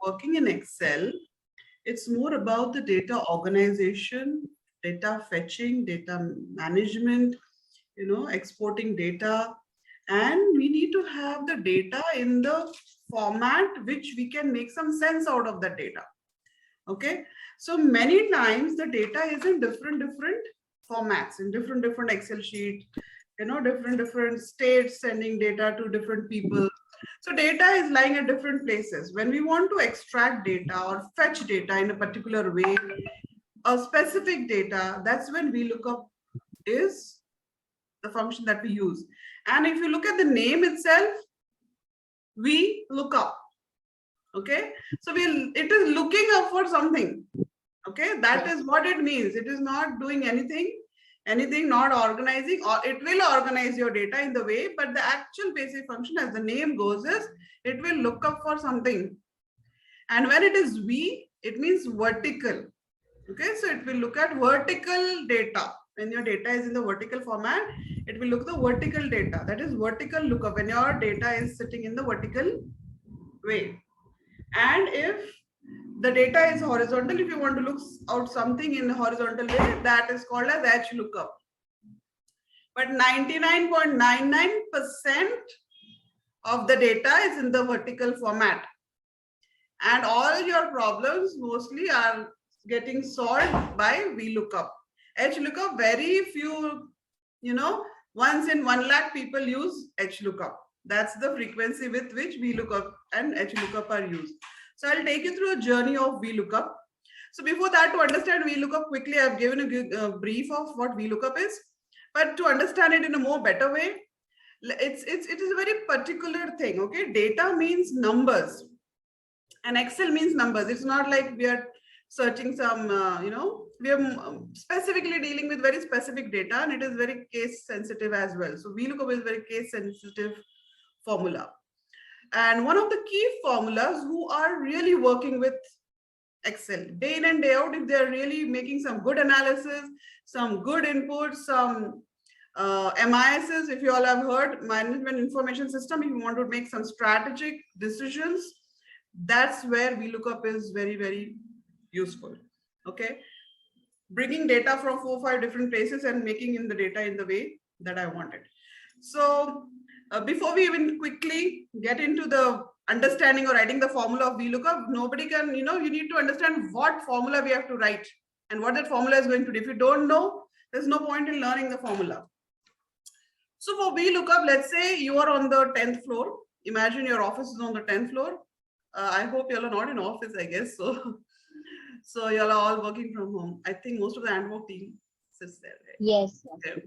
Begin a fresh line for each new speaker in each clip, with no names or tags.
working in Excel, it's more about the data organization, data fetching, data management, exporting data. And we need to have the data in the format which we can make some sense out of that data. Okay. So many times the data is in different formats, in different Excel sheet, different states sending data to different people. So data is lying at different places. When we want to extract data or fetch data in a particular way, a specific data, that's when VLOOKUP is the function that we use. And if you look at the name itself, VLOOKUP. Okay, so it is looking up for something. Okay, that is what it means. It is not doing anything not organizing, or it will organize your data in the way, but the actual basic function, as the name goes, is it will look up for something. And when it is V, it means vertical. Okay, so it will look at vertical data. When your data is in the vertical format, it will look the vertical data. That is vertical lookup, when your data is sitting in the vertical way. And if the data is horizontal, if you want to look out something in a horizontal way, that is called as HLOOKUP. But 99.99% of the data is in the vertical format. And all your problems mostly are getting solved by VLOOKUP. HLOOKUP, very few, once in 1 lakh people use HLOOKUP. That's the frequency with which VLOOKUP and HLOOKUP are used. So I'll take you through a journey of VLOOKUP. So before that, to understand VLOOKUP quickly, I've given a brief of what VLOOKUP is. But to understand it in a more better way, it is a very particular thing. Okay, data means numbers, and Excel means numbers. It's not like we are searching some, we are specifically dealing with very specific data, and it is very case sensitive as well. So VLOOKUP is very case sensitive formula. And one of the key formulas who are really working with Excel day in and day out, if they're really making some good analysis, some good inputs, some MISs, if you all have heard, management information system, if you want to make some strategic decisions, that's where VLOOKUP is very, very useful. Okay, bringing data from 4 or 5 different places and making in the data in the way that I wanted. So before we even quickly get into the understanding or writing the formula of VLOOKUP, nobody can, you need to understand what formula we have to write and what that formula is going to do. If you don't know, there's no point in learning the formula. So for VLOOKUP, let's say you are on the 10th floor. Imagine your office is on the 10th floor. I hope you all are not in office, I guess. So you all are all working from home. I think most of the handwork team sits there. Right?
Yes.
Okay.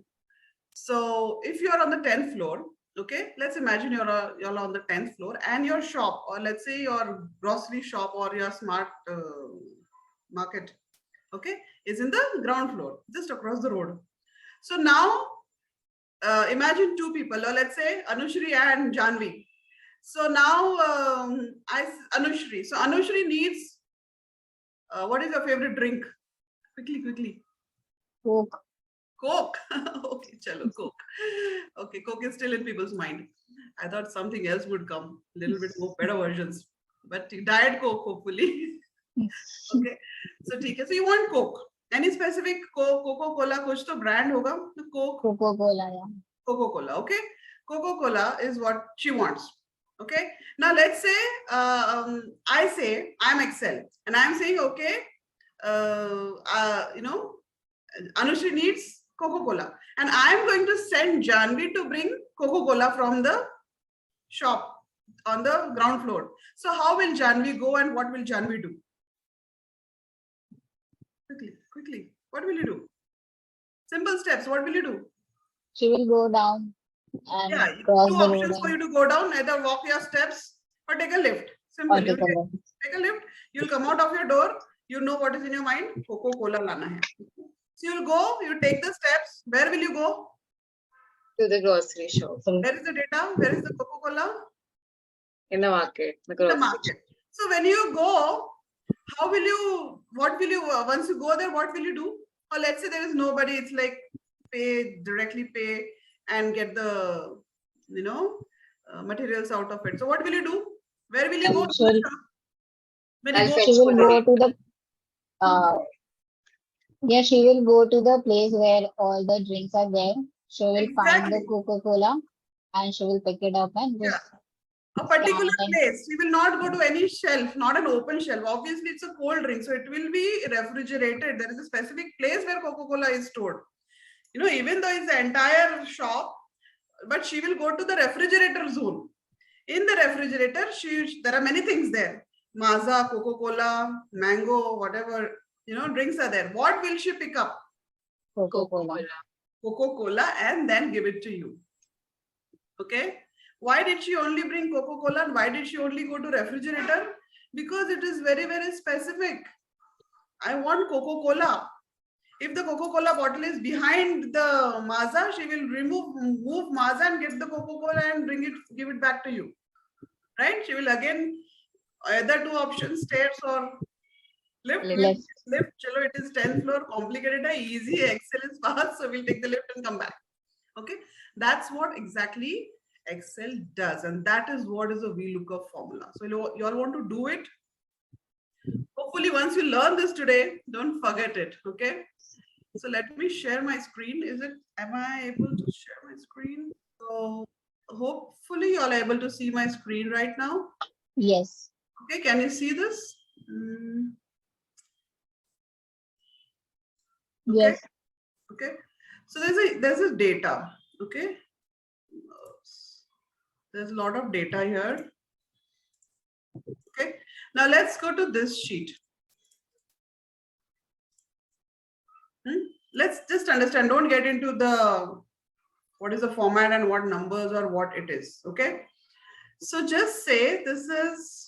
So if you are on the 10th floor, okay, let's imagine you're on the 10th floor, and your shop, or let's say your grocery shop or your smart market, okay, is in the ground floor, just across the road. So now imagine 2 people, or let's say Anushri and Janvi. So now Anushri. So Anushri needs, what is your favorite drink? Quickly.
Coke.
Coke. Okay, chalo, Coke. Okay, Coke is still in people's mind. I thought something else would come, a little bit more better versions, but Diet Coke, hopefully. Okay, so ठीक है. So you want Coke? Any specific Coke, Coca-Cola, कुछ तो brand होगा? Coke.
Coca-Cola, yeah.
Coca-Cola. Okay, Coca-Cola is what she wants. Okay. Now let's say I say I'm Excel, and I'm saying okay, Anushri needs Coca-Cola, and I'm going to send Janvi to bring Coca-Cola from the shop on the ground floor. So how will Janvi go, and what will Janvi do? Quickly. What will you do? Simple steps. What will you do?
She will go down and cross
2
the
options
road
for you to go down: either walk your steps or take a lift. Simple. Take a lift. You'll come out of your door. You know what is in your mind. Coca-Cola lana hai. So you'll go. You take the steps. Where will you go?
To the grocery shop.
Where is the data? Where is the Coca-Cola?
In the market.
In the market. So when you go, how will you? What will you? Once you go there, what will you do? Or let's say there is nobody. It's like directly pay and get the materials out of it. So what will you do? Where will you go? When you
I'll
go,
fetch
She will
for
go
the
to the yeah, she will go to the place where all the drinks are there. She will find the
exactly,
Coca-Cola and she will pick it up and
yeah,
just
a
scan
particular
it and
place. We will not go to any shelf, not an open shelf. Obviously, it's a cold drink, so it will be refrigerated. There is a specific place where Coca-Cola is stored. You know, even though it's the entire shop, but she will go to the refrigerator zone. In the refrigerator, there are many things there. Maaza, Coca-Cola, mango, whatever, drinks are there. What will she pick up?
Coca-Cola.
Coca-Cola.
Coca-Cola and then give it to you. Okay. Why did she only bring Coca-Cola and why did she only go to refrigerator? Because it is very, very specific. I want Coca-Cola. If the Coca-Cola bottle is behind the Maaza, she will move Maaza and get the Coca-Cola and give it back to you. Right? She will again, either two options, stairs or lift.
Lift.
Lift, chalo, it is 10th floor, complicated, easy, Excel is fast, so we'll take the lift and come back. Okay, that's what exactly Excel does, and that is what is a VLOOKUP formula. So you all want to do it. Hopefully, once you learn this today, don't forget it. Okay. So let me share my screen. Am I able to share my screen? So hopefully you all are able to see my screen right now.
Yes.
Okay, can you see this? Okay.
Yes.
Okay. So there's a data. Okay. There's a lot of data here. Okay. Now let's go to this sheet. Let's just understand. Don't get into the what is the format and what numbers or what it is. Okay. So just say this is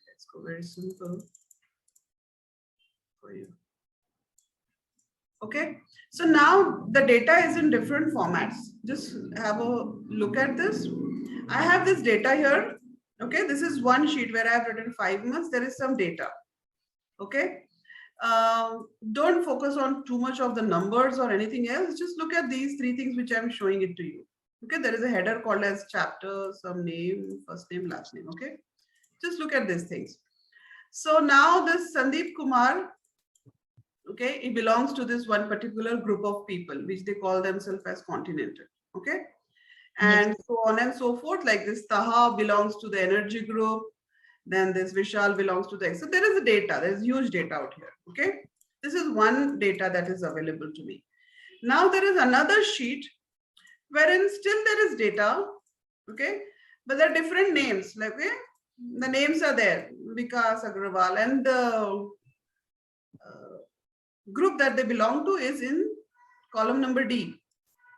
let's go very simple for you. Okay, so now the data is in different formats. Just have a look at this. I have this data here. Okay, this is one sheet where I have written 5 months. There is some data. Okay, don't focus on too much of the numbers or anything else. Just look at these three things which I'm showing it to you. Okay, there is a header called as chapter, some name, first name, last name. Okay, just look at these things. So now this Sandeep Kumar, okay, it belongs to this one particular group of people which they call themselves as continental. Okay, and so on and so forth. Like this Taha belongs to the energy group, then this Vishal belongs to the, so there is a data, there's huge data out here. Okay, this is one data that is available to me. Now there is another sheet wherein still there is data. Okay, but there are different names. Like, okay, the names are there, Vikas Agrawal, and the group that they belong to is in column number D,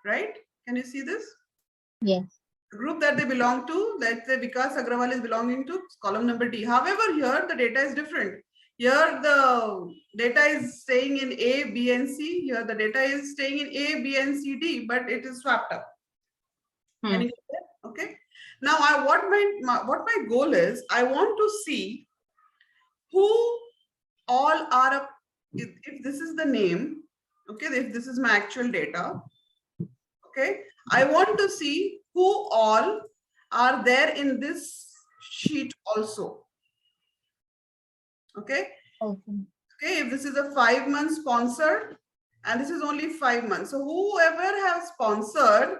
right? Can you see this?
Yes.
The group that they belong to, let's say Vikas Agrawal is belonging to column number D. However, here the data is different. Here the data is staying in A, B, and C. Here the data is staying in A, B, and C, D, but it is swapped up. Can you get that? Okay. Now, what my goal is, I want to see who all are, if this is the name, okay, if this is my actual data, okay, I want to see who all are there in this sheet also. Okay.
Okay.
Okay, if this is a 5 month sponsored and this is only 5 months. So whoever has sponsored,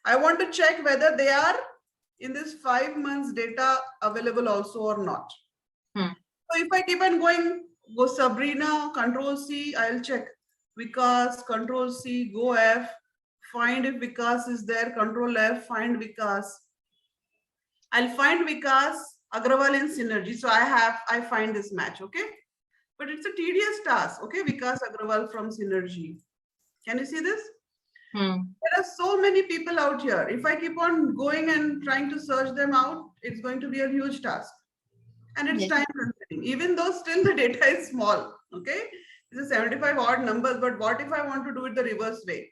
I want to check whether they are in this 5 months data available also or not. So if I keep on going, go Sabrina, Control C, I'll check Vikas, Control C, go F, find if Vikas is there, Control F, find Vikas. I'll find Vikas Agrawal in synergy. So I find this match, okay? But it's a tedious task, okay? Vikas Agrawal from synergy. Can you see this? There are so many people out here. If I keep on going and trying to search them out, it's going to be a huge task. And it's time consuming, even though still the data is small, okay? This is 75 odd numbers, but what if I want to do it the reverse way?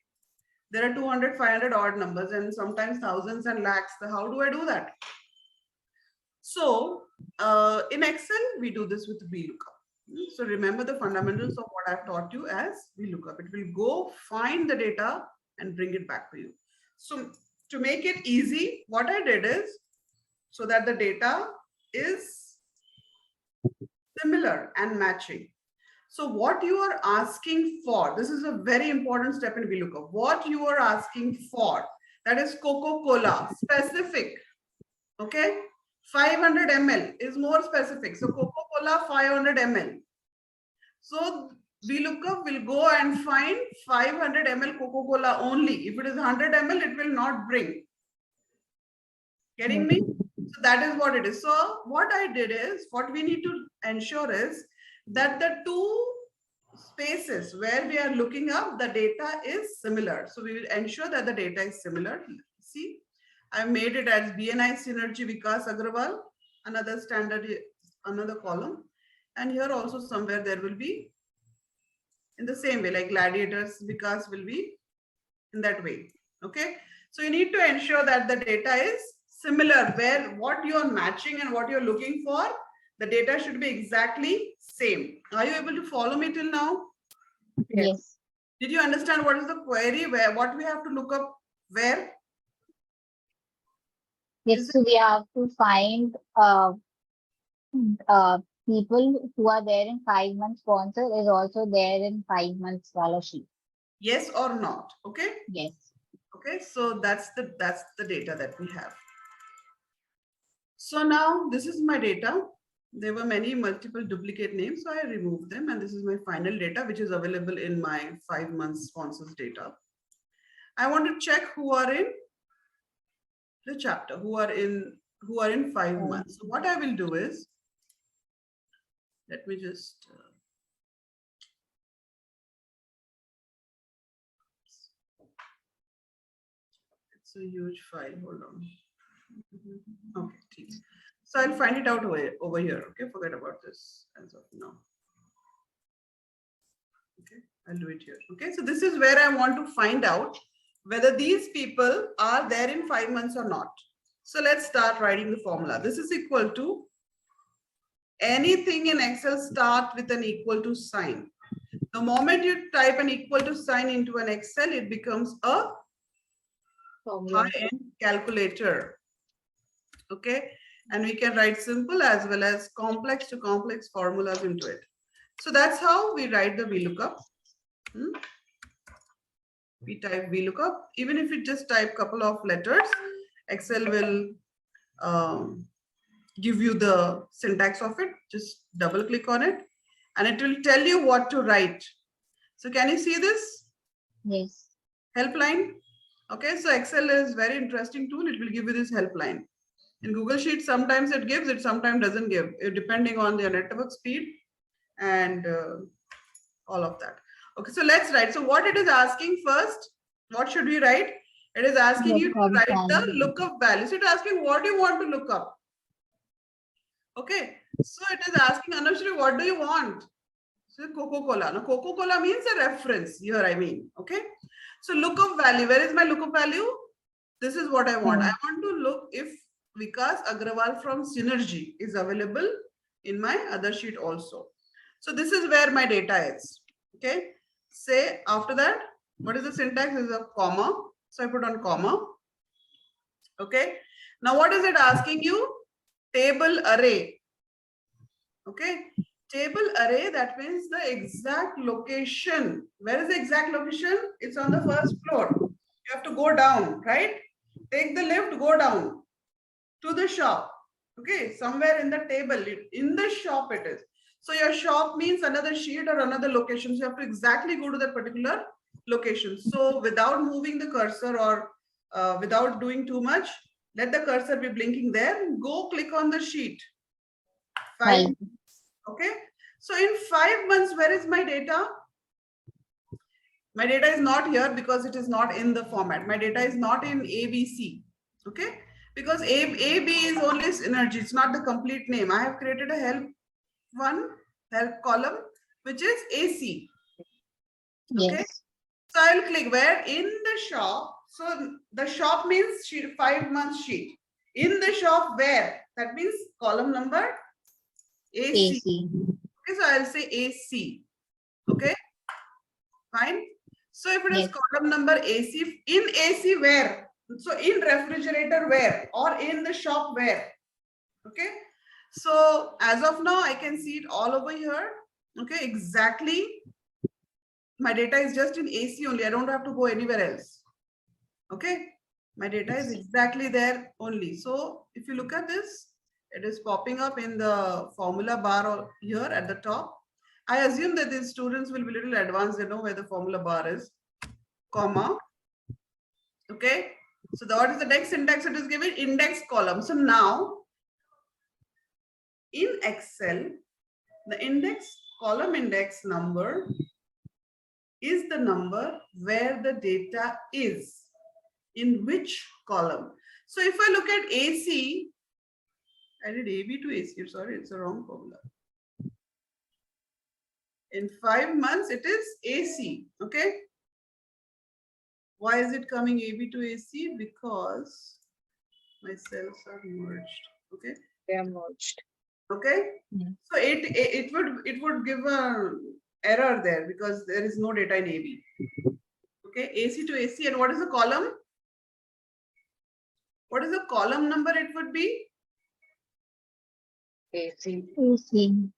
There are 200, 500 odd numbers and sometimes thousands and lakhs. So how do I do that? So in Excel, we do this with VLOOKUP. So remember the fundamentals of what I've taught you as VLOOKUP. It will go find the data and bring it back to you. So to make it easy, what I did is, so that the data is similar and matching. So what you are asking for, this is a very important step in VLOOKUP. What you are asking for, that is Coca-Cola, specific, okay? 500 ml is more specific. So Coca-Cola 500 ml. So VLOOKUP will go and find 500 ml Coca-Cola only. If it is 100 ml, it will not bring. Getting me? So that is what it is. So what I did is, what we need to ensure is that the two spaces where we are looking up, the data is similar. So we will ensure that the data is similar. See, I made it as BNI Synergy Vikas Agrawal, another standard, another column. And here also somewhere there will be in the same way, like gladiators, Vikas will be in that way. Okay. So you need to ensure that the data is similar, where what you are matching and what you're looking for, the data should be exactly same. Are you able to follow me till now?
Yes.
Did you understand what is the query, where what we have to look up where?
Yes, so we have to find people who are there in 5 months sponsor is also there in 5 months scholarship.
Yes or not? Okay.
Yes.
Okay. So that's the data that we have. So now this is my data. There were many multiple duplicate names, so I removed them, and this is my final data, which is available in my 5 months sponsors data. I want to check who are in the chapter, who are in 5 months. So what I will do is, let me just it's a huge file. Hold on. Okay, so I'll find it out over here. Okay, forget about this as of now. Okay, I'll do it here. Okay, so this is where I want to find out whether these people are there in 5 months or not. So let's start writing the formula. This is equal to, anything in Excel start with an equal to sign. The moment you type an equal to sign into an Excel, it becomes a high-end calculator. Okay, and we can write simple as well as complex to complex formulas into it. So that's how we write the VLOOKUP. We type VLOOKUP. Even if you just type couple of letters, Excel will give you the syntax of it. Just double click on it and it will tell you what to write. So can you see this?
Yes.
Helpline. Okay, so Excel is very interesting tool. It will give you this helpline. In Google Sheets, sometimes it gives, it sometimes doesn't give, depending on the network speed and all of that. Okay, so let's write. So what it is asking first, what should we write? It is asking you to write the lookup value. So it is asking what do you want to look up? Okay, so it is asking, Anushree, what do you want? So Coca-Cola. Now Coca-Cola means a reference here, I mean. Okay, so lookup value. Where is my lookup value? This is what I want. I want to look if Vikas Agrawal from Synergy is available in my other sheet also. So this is where my data is. Okay. Say after that, what is the syntax? Is a comma. So I put on comma. Okay. Now what is it asking you? Table array. Okay. Table array, that means the exact location. Where is the exact location? It's on the first floor. You have to go down, right? Take the lift, go down to the shop. Okay, somewhere in the table, in the shop it is. So your shop means another sheet or another location. So you have to exactly go to that particular location. So without moving the cursor or without doing too much, let the cursor be blinking there. Go click on the sheet. 5. Okay. So in 5 months, where is my data? My data is not here because it is not in the format. My data is not in ABC. Okay. Because AB is only Synergy. It's not the complete name. I have created a help column, which is AC. Okay.
Yes.
So I'll click where in the shop. So the shop means sheet, 5 months sheet. In the shop where? That means column number AC. Okay, so I'll say AC. Okay, fine. So if it is
Yes.
column number AC, in AC where? So in refrigerator where? Or in the shop where? Okay. So as of now, I can see it all over here. Okay, exactly. My data is just in AC only. I don't have to go anywhere else. Okay. My data is exactly there only. So if you look at this, it is popping up in the formula bar or here at the top. I assume that these students will be little advanced. They know where the formula bar is, comma. Okay. So what is the next syntax it is given? Index column. So now in Excel, the index column index number is the number where the data is, in which column. So if I look at AC, I did AB to AC. Sorry, it's a wrong formula. In 5 months, it is AC. Okay. Why is it coming AB to AC? Because my cells are merged. Okay.
They are merged.
Okay.
Yeah.
So it would give a error there because there is no data in AB. Okay. AC to AC. And what is the column? What is the column number it would be?
AC.
AC.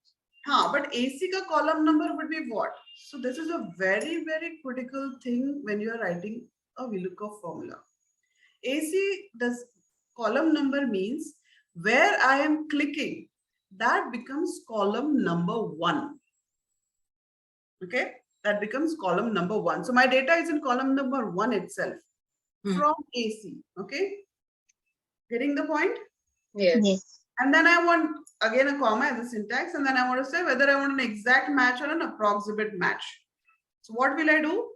But AC ka column number would be what? So this is a very, very critical thing when you are writing a VLOOKUP formula. AC does column number means where I am clicking, that becomes column number 1. Okay, that becomes column number 1. So my data is in column number 1 itself from AC. Okay, getting the point?
Yes.
Yes.
And then I want again a comma as a syntax, and then I want to say whether I want an exact match or an approximate match. So what will I do?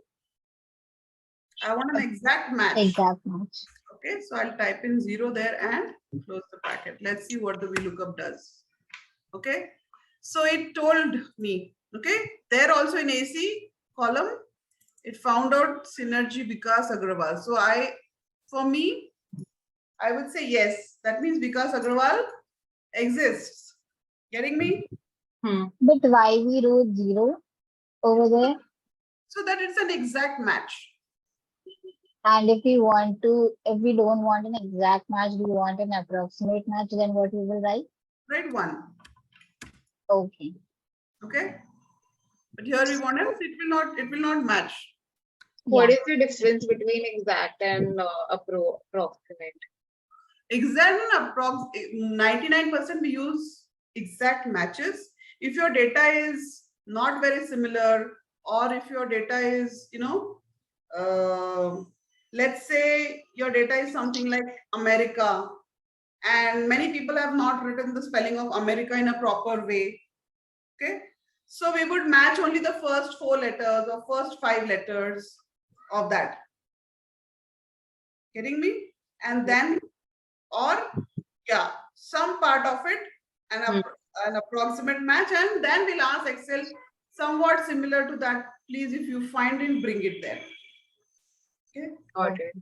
I want an exact match.
Exact match.
Okay, so I'll type in 0 there and close the bracket. Let's see what the VLOOKUP does. Okay, so it told me, okay, there also in AC column, it found out Synergy Vikas Agrawal. So for me, I would say yes. That means Vikas Agrawal exists. Getting me?
But why we wrote 0 over there?
So that it's an exact match.
And if we don't want an exact match, we want an approximate match, then what we will write?
Right, 1.
Okay.
Okay. But here we want else, it will not match.
What
Yeah.
is the difference between exact and approximate?
Exact and approx 99% we use exact matches. If your data is not very similar, or if your data is, let's say your data is something like America, and many people have not written the spelling of America in a proper way. Okay, so we would match only the first 4 letters or first 5 letters of that. Getting me? And then, or yeah, some part of it, an approximate match, and then we'll ask Excel somewhat similar to that. Please, if you find it, bring it there. Okay,
Got it.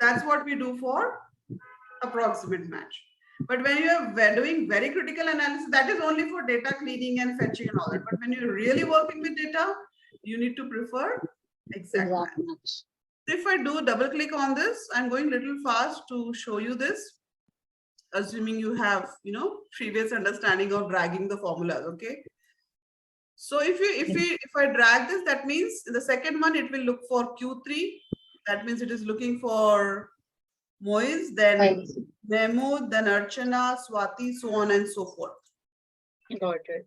that's what we do for approximate match. But when you are doing very critical analysis, that is only for data cleaning and fetching and all that. But when you're really working with data, you need to prefer exact match.
Exact match.
If I do double click on this, I'm going a little fast to show you this, assuming you have, previous understanding of dragging the formulas. Okay. So if I drag this, that means in the second one, it will look for Q3. That means it is looking for Moiz, then Mehmood, then Archana, Swati, so on and so forth.
Got it.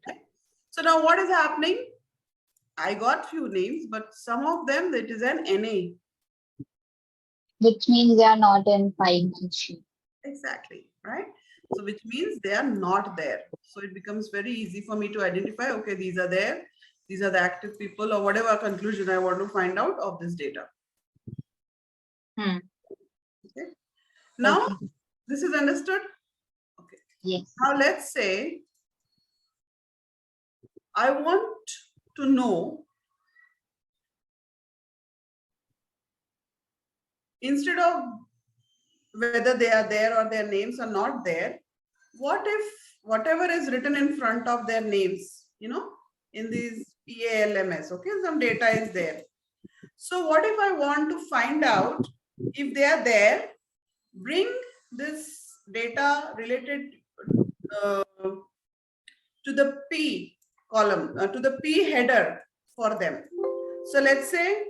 So now what is happening? I got few names, but some of them, it is an NA.
Which means they are not in 5-month sheet.
Exactly, right? So which means they are not there. So it becomes very easy for me to identify, okay, these are there. These are the active people, or whatever conclusion I want to find out of this data. Okay. Now, this is understood? Okay.
Yes.
Now let's say I want to know, instead of whether they are there or their names are not there, what if whatever is written in front of their names in these PALMS. Okay, some data is there. So what if I want to find out if they are there? Bring this data related to the P column, to the P header for them. So let's say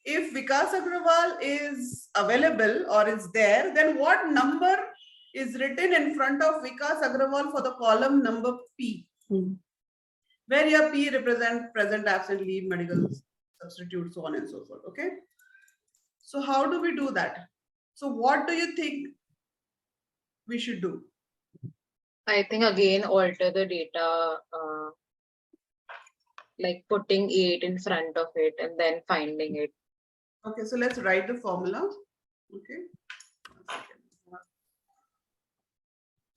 if Vikas Agrawal is available or is there, then what number is written in front of Vikas Agrawal for the column number P? Where your P represent present, absent, leave, medical, substitute, so on and so forth. Okay. So how do we do that? So what do you think we should do?
I think again alter the data, like putting 8 in front of it and then finding it.
Okay, so let's write the formula. Okay.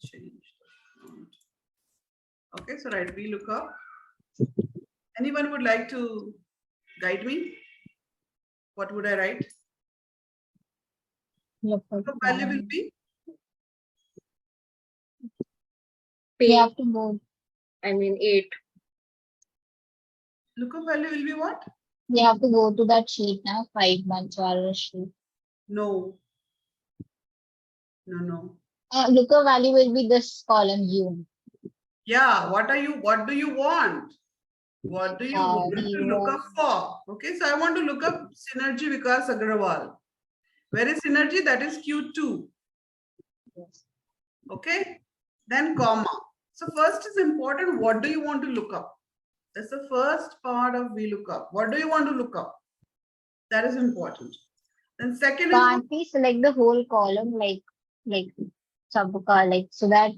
Change the font. Okay, so right, we look up. Anyone would like to guide me? What would I write?
Look
The value will be?
We
P,
have to go.
I mean 8.
Lookup value will be what?
We have to go to that sheet now. 5 months or sheet.
No. No.
Looker value will be this column U.
Yeah, what do you want? What do you want
We
to look up for? Okay, so I want to look up Synergy Vikas Agrawal. Where is Synergy? That is Q2.
Yes.
Okay, then comma. So first is important, what do you want to look up? That's the first part of VLOOKUP. What do you want to look up? That is important. Then second is,
Can't we select the whole column like so that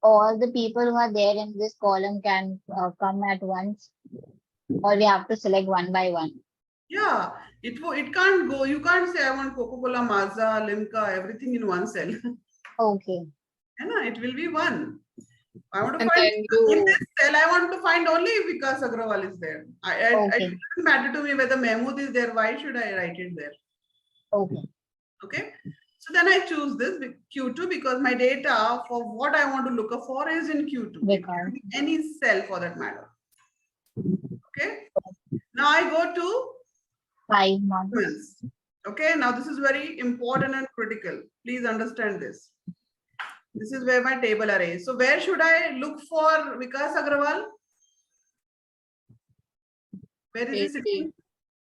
all the people who are there in this column can come at once, or we have to select one by one?
yeah, it can't go. You can't say I want Coca-Cola, Mazda, Limca, everything in one cell.
Okay.
It will be one. I want to
And
find
then
in
you,
this cell. I want to find only if Vikas Agrawal is there. It
Okay.
doesn't matter to me whether Mahmood is there. Why should I write it there?
Okay.
Okay. So then I choose this Q2 because my data for what I want to look up for is in Q2. It can be any cell for that matter. Okay. Now I go to
5 months.
Okay. Now this is very important and critical. Please understand this. This is where my table array is. So where should I look for Vikas Agrawal? Where is it?
AC.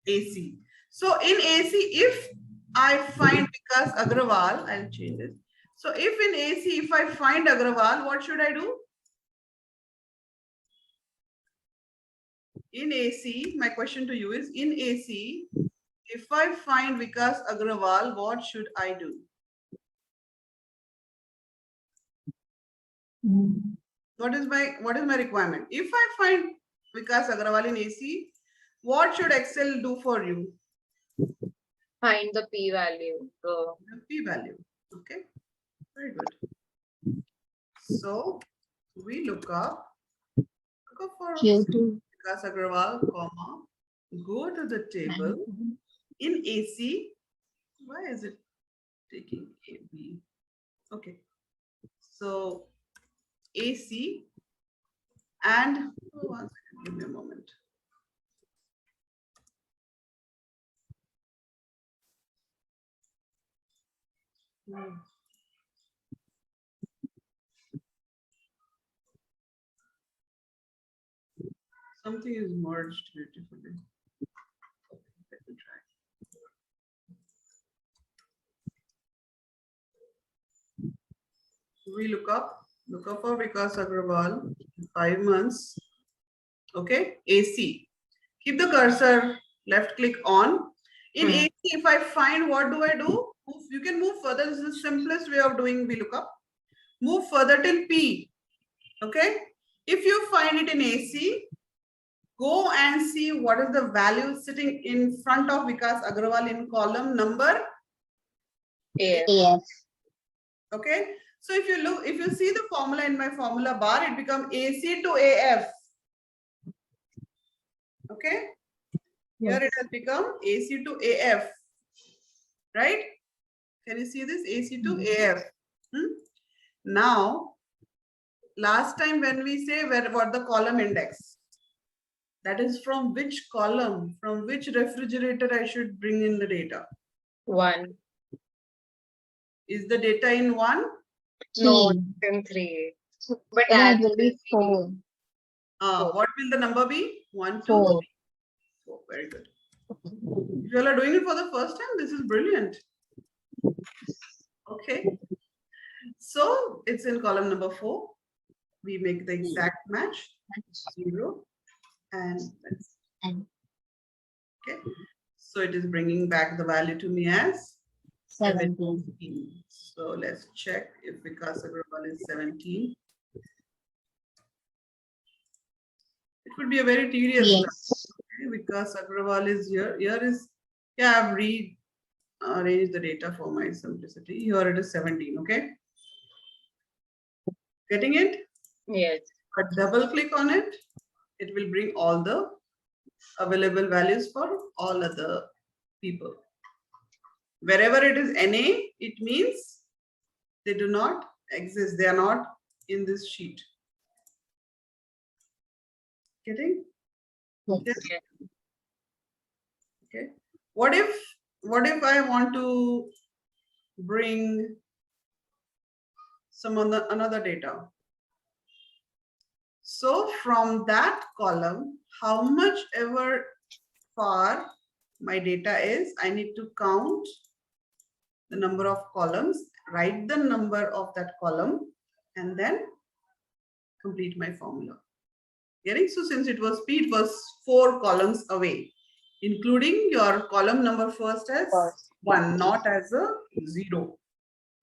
AC. So in AC, if I find Vikas Agrawal, I'll change it. So if in AC, if I find Agrawal, what should I do? In AC, my question to you is, in AC, if I find Vikas Agrawal, what should I do? What is my requirement? If I find Vikas Agrawal in AC, what should Excel do for you?
Find the P value. So
The P value. Okay, very good. So we look up for
Q2.
Vikas Agrawal, comma, go to the table in AC. Why is it taking AB? Okay, so AC and 1 second, give me a moment. Something is merged beautifully. Okay, let me try. We look up for Vikas Agrawal, 5 months. Okay, AC. Keep the cursor, left click on. In AC, if I find, what do I do? You can move further. This is the simplest way of doing VLOOKUP. Move further till P. Okay. If you find it in AC, go and see what is the value sitting in front of Vikas Agrawal in column number
AF.
AF.
Okay. So if you see the formula in my formula bar, it becomes AC to AF. Okay. Here it has become AC to AF. Right? Can you see this? AC to AF. Now, last time when we say what the column index, that is from which column, from which refrigerator I should bring in the data.
1.
Is the data in 1?
No,
Three.
it's in 3. But
No,
as
it will be
will
4.
What will the number be? 1, 2, 3,
4.
4. Very good. If you all are doing it for the first time, this is brilliant. Okay. So it's in column number 4. We make the exact match, 0, and that's
And
okay. So it is bringing back the value to me as
17.
17. So let's check if Vikas Agrawal is 17. It would be a very tedious
Yes.
task. Okay, Vikas Agrawal is here. Here is, yeah, I've arranged the data for my simplicity. Here it is 17. Okay. Getting it?
Yes.
But double click on it. It will bring all the available values for all other people. Wherever it is NA, it means they do not exist. They are not in this sheet. Getting?
Yes.
Yes. Okay. What if I want to bring some another data? So from that column, how much ever far my data is, I need to count the number of columns, write the number of that column, and then complete my formula. Getting? So since it was P, it was 4 columns away, including your column number first as 1, not as a 0.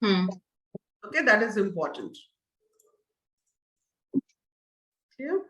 Okay, that is important. Clear?